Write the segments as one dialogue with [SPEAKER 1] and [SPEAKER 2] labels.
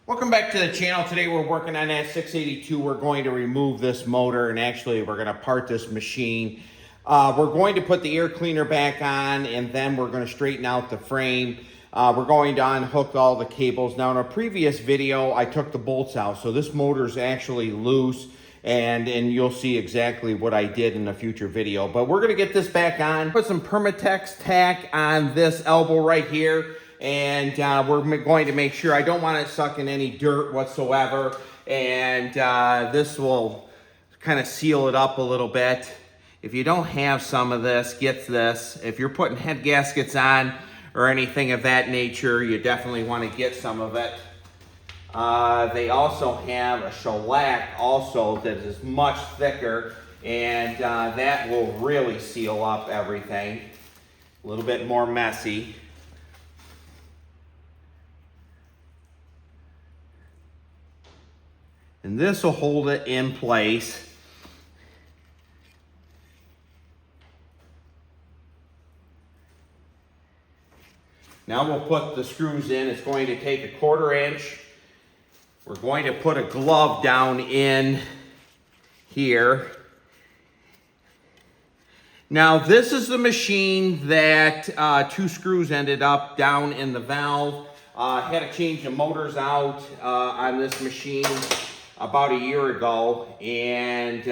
[SPEAKER 1] Welcome back to the channel. Today we're working on that 682. We're going to remove this motor and actually we're going to part this machine. We're going to put the air cleaner back on and then we're going to straighten out the frame. We're going to unhook all the cables. Now in a previous video I took the bolts out, so this motor is actually loose and you'll see exactly what I did in a future video. But we're going to get this back on. Put some Permatex tack on this elbow right here. And we're going to make sure, I don't want it sucking any dirt whatsoever, and this will kind of seal it up a little bit. If you don't have some of this, get this. If you're putting head gaskets on or anything of that nature, you definitely want to get some of it. They also have a shellac also that is much thicker, and that will really seal up everything. A little bit more messy. And this will hold it in place. Now we'll put the screws in. It's going to take 1/4 inch. We're going to put a glove down in here. Now this is the machine that 2 screws ended up down in the valve. Had to change the motors out on this machine about a year ago, and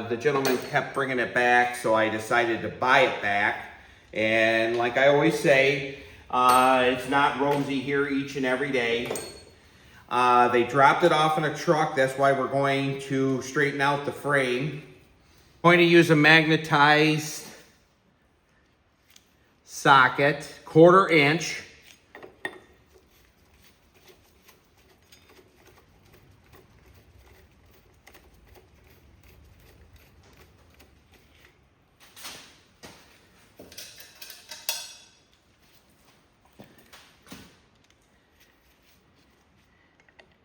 [SPEAKER 1] the gentleman kept bringing it back, so I decided to buy it back. And like I always say, it's not rosy here each and every day. They dropped it off in a truck. That's why we're going to straighten out the frame. I'm going to use a magnetized socket, 1/4 inch.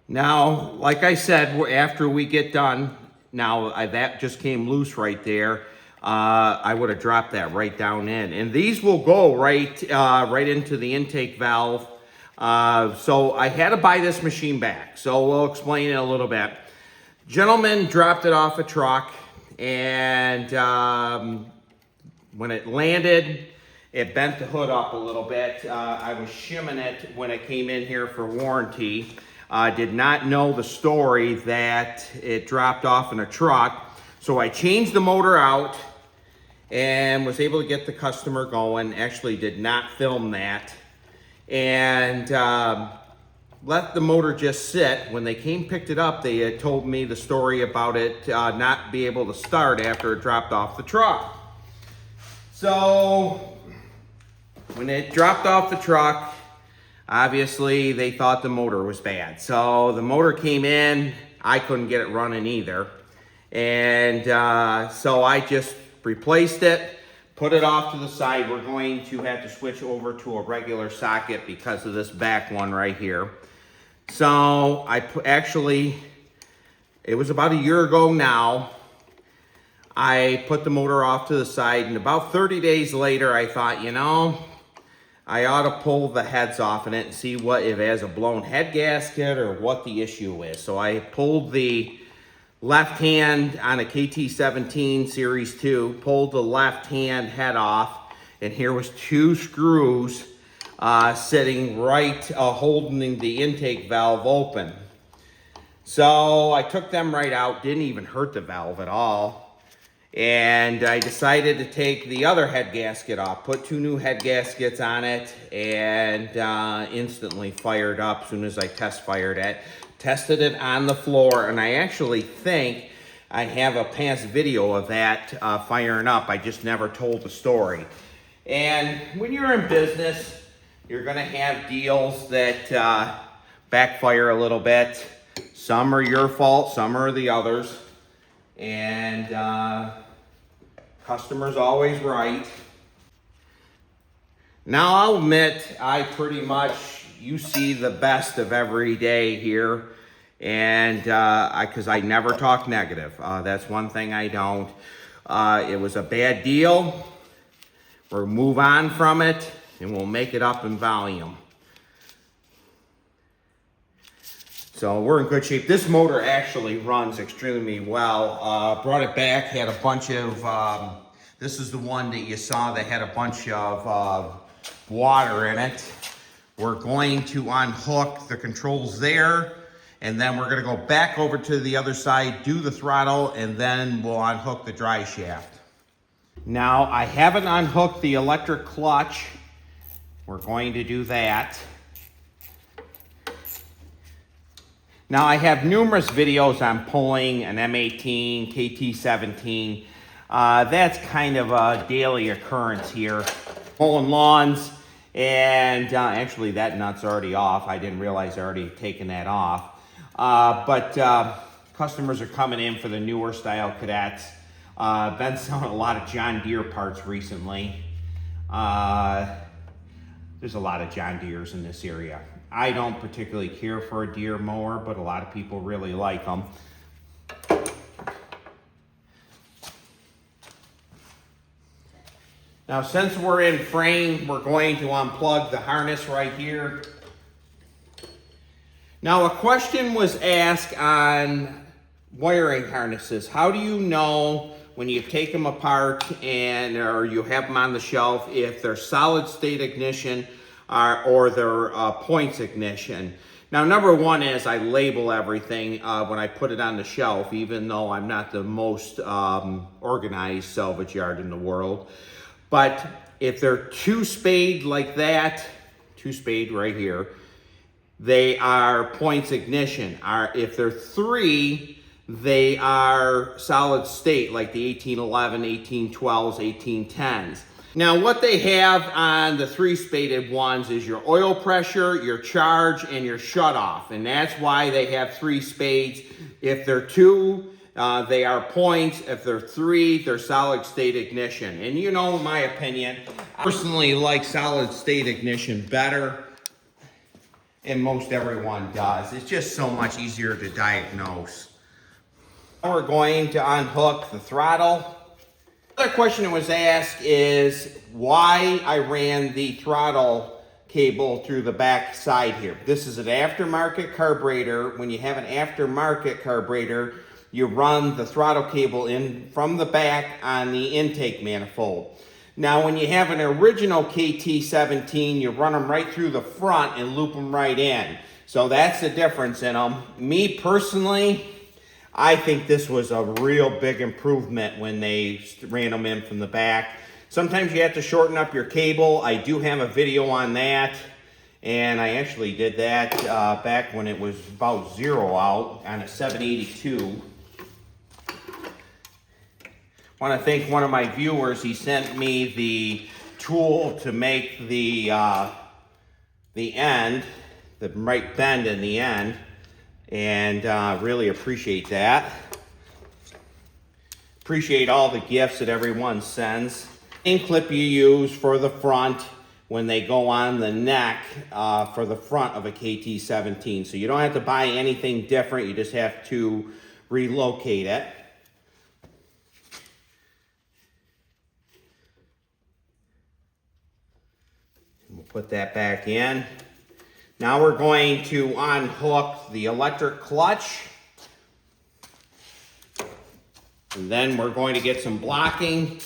[SPEAKER 1] Now, like I said, after we get done, now that just came loose right there. I would have dropped that right down in. And these will go right into the intake valve. So I had to buy this machine back. So we'll explain it a little bit. Gentleman dropped it off a truck, and when it landed, it bent the hood up a little bit. I was shimming it when it came in here for warranty. Did not know the story that it dropped off in a truck. So I changed the motor out and was able to get the customer going. Actually did not film that. And let the motor just sit. When they picked it up, they had told me the story about it not be able to start after it dropped off the truck. So when it dropped off the truck, obviously, they thought the motor was bad. So the motor came in. I couldn't get it running either. And so I just replaced it, put it off to the side. We're going to have to switch over to a regular socket because of this back one right here. So it was about a year ago now. I put the motor off to the side, and about 30 days later, I thought, you know, I ought to pull the heads off in it and see if it has a blown head gasket or what the issue is. So I pulled the left hand on a KT17 Series 2, pulled the left hand head off, and here was 2 screws sitting right, holding the intake valve open. So I took them right out, didn't even hurt the valve at all. And I decided to take the other head gasket off, put 2 new head gaskets on it, and instantly fired up as soon as I test fired it. Tested it on the floor, and I actually think I have a past video of that firing up. I just never told the story. And when you're in business, you're going to have deals that backfire a little bit. Some are your fault, some are the others. And customer's always right. Now I'll admit, you see the best of every day here, and because I never talk negative. That's one thing I don't. It was a bad deal. We'll move on from it, and we'll make it up in volume. So we're in good shape. This motor actually runs extremely well. Brought it back, had a bunch of, this is the one that you saw that had a bunch of water in it. We're going to unhook the controls there, and then we're gonna go back over to the other side, do the throttle, and then we'll unhook the dry shaft. Now, I haven't unhooked the electric clutch. We're going to do that. Now, I have numerous videos on pulling an M18, KT17. That's kind of a daily occurrence here. Pulling lawns, and actually that nut's already off. I didn't realize I already taken that off. But customers are coming in for the newer style Cadets. Been selling a lot of John Deere parts recently. There's a lot of John Deeres in this area. I don't particularly care for a Deere mower, but a lot of people really like them. Now, since we're in frame, we're going to unplug the harness right here. Now, a question was asked on wiring harnesses. How do you know when you take them apart or you have them on the shelf if they're solid state ignition or they're points ignition? Now, number one is I label everything when I put it on the shelf, even though I'm not the most organized salvage yard in the world. But if they're two-spade like that, two-spade right here, they are points ignition. If they're three, they are solid state, like the 1811, 1812s, 1810s. Now, what they have on the three-spaded ones is your oil pressure, your charge, and your shutoff. And that's why they have three spades. If they're two, they are points. If they're three, they're solid state ignition. And you know, in my opinion, I personally like solid state ignition better. And most everyone does. It's just so much easier to diagnose. Now we're going to unhook the throttle. Another question that was asked is why I ran the throttle cable through the back side here. This is an aftermarket carburetor. When you have an aftermarket carburetor, you run the throttle cable in from the back on the intake manifold. Now, when you have an original KT17, you run them right through the front and loop them right in. So that's the difference in them. Me personally, I think this was a real big improvement when they ran them in from the back. Sometimes you have to shorten up your cable. I do have a video on that. And I actually did that back when it was about 0 out on a 782. I want to thank one of my viewers. He sent me the tool to make the end, the right bend in the end, and really appreciate that. Appreciate all the gifts that everyone sends. Same clip you use for the front when they go on the neck for the front of a KT17. So you don't have to buy anything different. You just have to relocate it. We'll put that back in. Now we're going to unhook the electric clutch. And then we're going to get some blocking.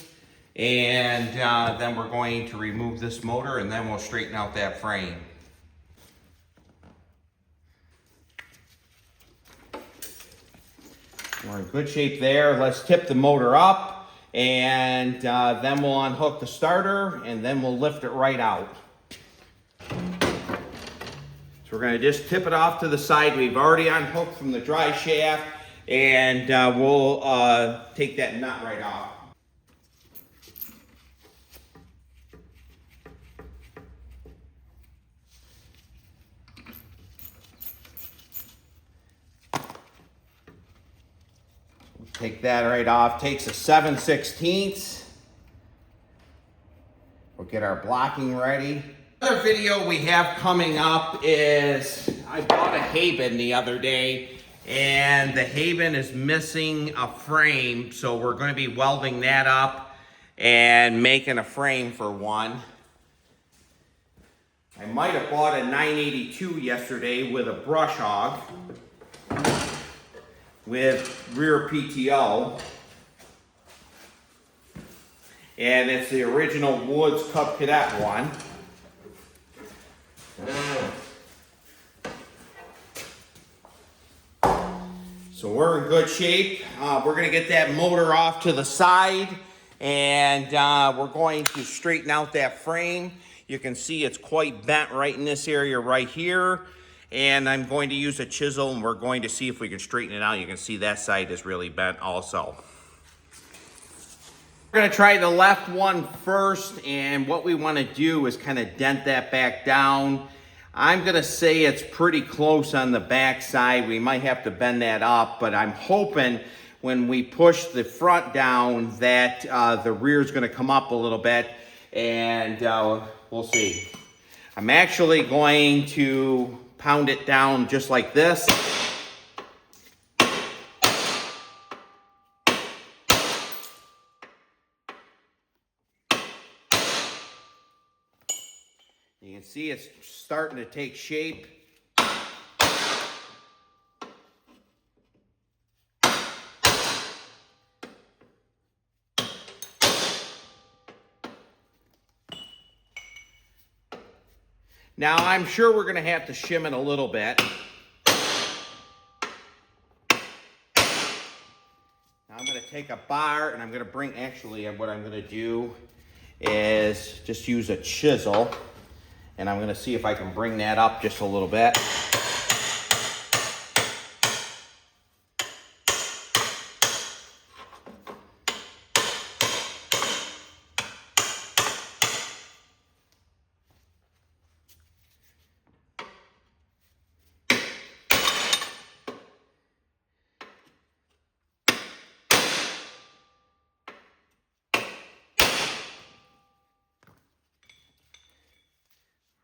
[SPEAKER 1] And then we're going to remove this motor and then we'll straighten out that frame. We're in good shape there. Let's tip the motor up and then we'll unhook the starter and then we'll lift it right out. So we're going to just tip it off to the side. We've already unhooked from the dry shaft and we'll take that nut right off. Take that right off. Takes a 7/16. We'll get our blocking ready. Another video we have coming up is I bought a Haben the other day and the Haben is missing a frame, so we're going to be welding that up and making a frame for one. I might have bought a 982 yesterday with a brush hog. with rear PTO. And it's the original Woods Cub Cadet one. So we're in good shape. We're gonna get that motor off to the side, and we're going to straighten out that frame. You can see it's quite bent right in this area right here. And I'm going to use a chisel, and we're going to see if we can straighten it out. You can see that side is really bent also. We're gonna try the left one first, and what we wanna do is kind of dent that back down. I'm gonna say it's pretty close on the back side. We might have to bend that up, but I'm hoping when we push the front down that the rear is gonna come up a little bit, and we'll see. I'm actually going to pound it down just like this. You can see it's starting to take shape. Now I'm sure we're gonna have to shim it a little bit. Now I'm gonna take a bar and I'm gonna bring, actually what I'm gonna do is just use a chisel. And I'm gonna see if I can bring that up just a little bit.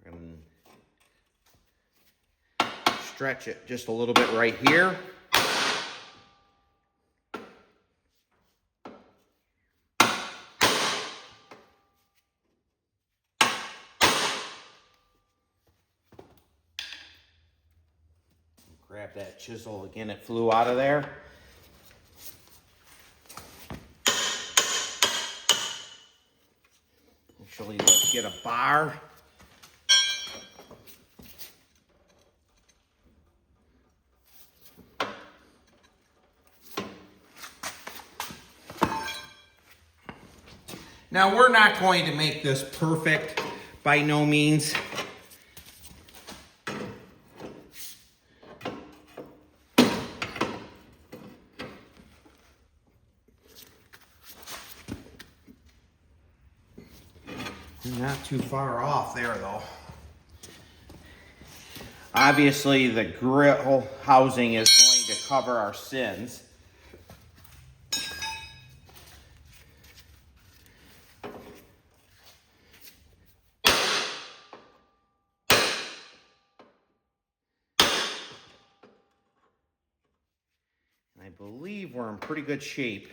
[SPEAKER 1] And stretch it just a little bit right here. Grab that chisel again, it flew out of there. Actually, let's get a bar. Now, we're not going to make this perfect by no means. Not too far off there, though. Obviously, the grill housing is going to cover our sins. I believe we're in pretty good shape.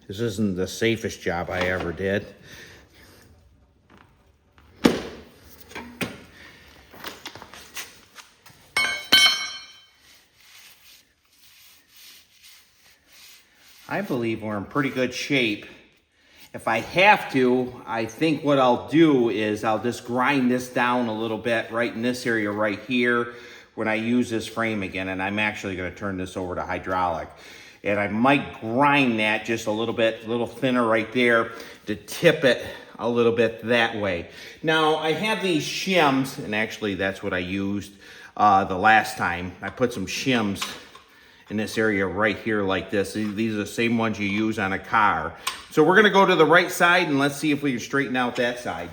[SPEAKER 1] This isn't the safest job I ever did. I believe we're in pretty good shape. If I have to, I think what I'll do is I'll just grind this down a little bit right in this area right here when I use this frame again, and I'm actually going to turn this over to hydraulic. And I might grind that just a little bit, a little thinner right there to tip it a little bit that way. Now, I have these shims, and actually that's what I used the last time. I put some shims in this area right here like this. These are the same ones you use on a car. So we're gonna go to the right side and let's see if we can straighten out that side.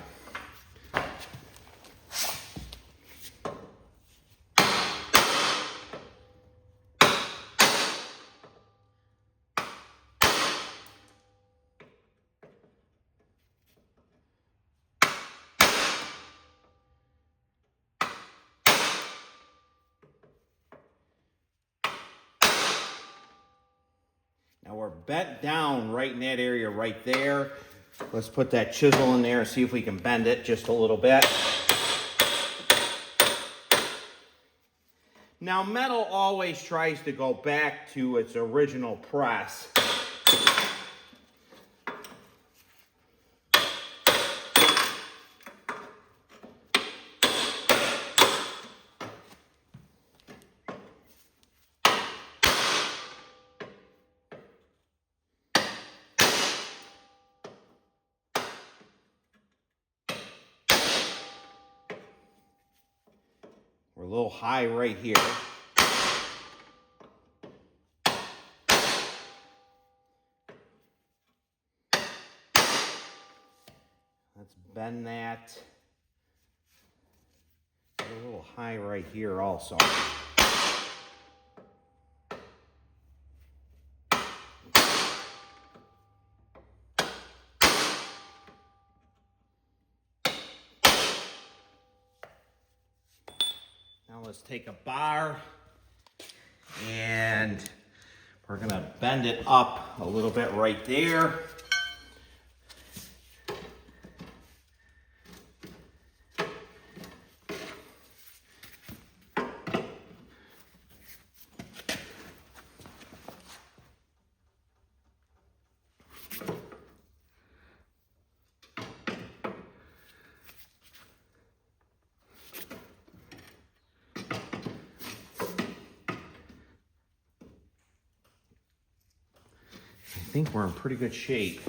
[SPEAKER 1] Now we're bent down right in that area right there. Let's put that chisel in there and see if we can bend it just a little bit. Now metal always tries to go back to its original press. We're a little high right here. Let's bend that. A little high right here also. Now let's take a bar and we're gonna bend it up a little bit right there. I think we're in pretty good shape.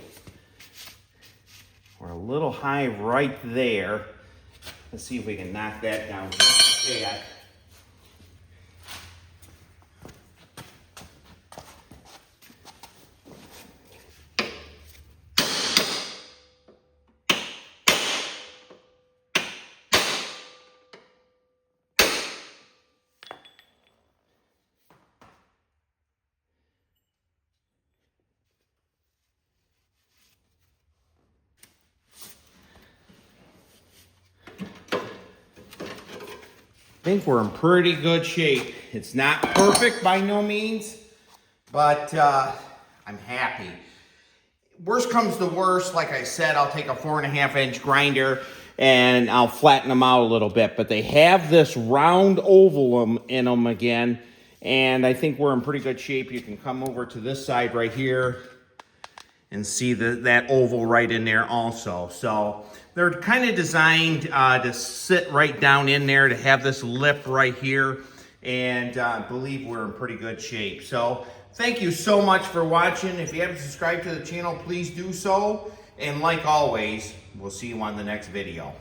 [SPEAKER 1] We're a little high right there. Let's see if we can knock that down just a tad. I think we're in pretty good shape. It's not perfect by no means, but I'm happy. Worst comes to worst, like I said, I'll take a 4.5-inch grinder and I'll flatten them out a little bit. But they have this round oval in them again, and I think we're in pretty good shape. You can come over to this side right here and see that oval right in there also. So they're kind of designed to sit right down in there, to have this lip right here, and I believe we're in pretty good shape. So thank you so much for watching. If you haven't subscribed to the channel, please do so. And like always, we'll see you on the next video.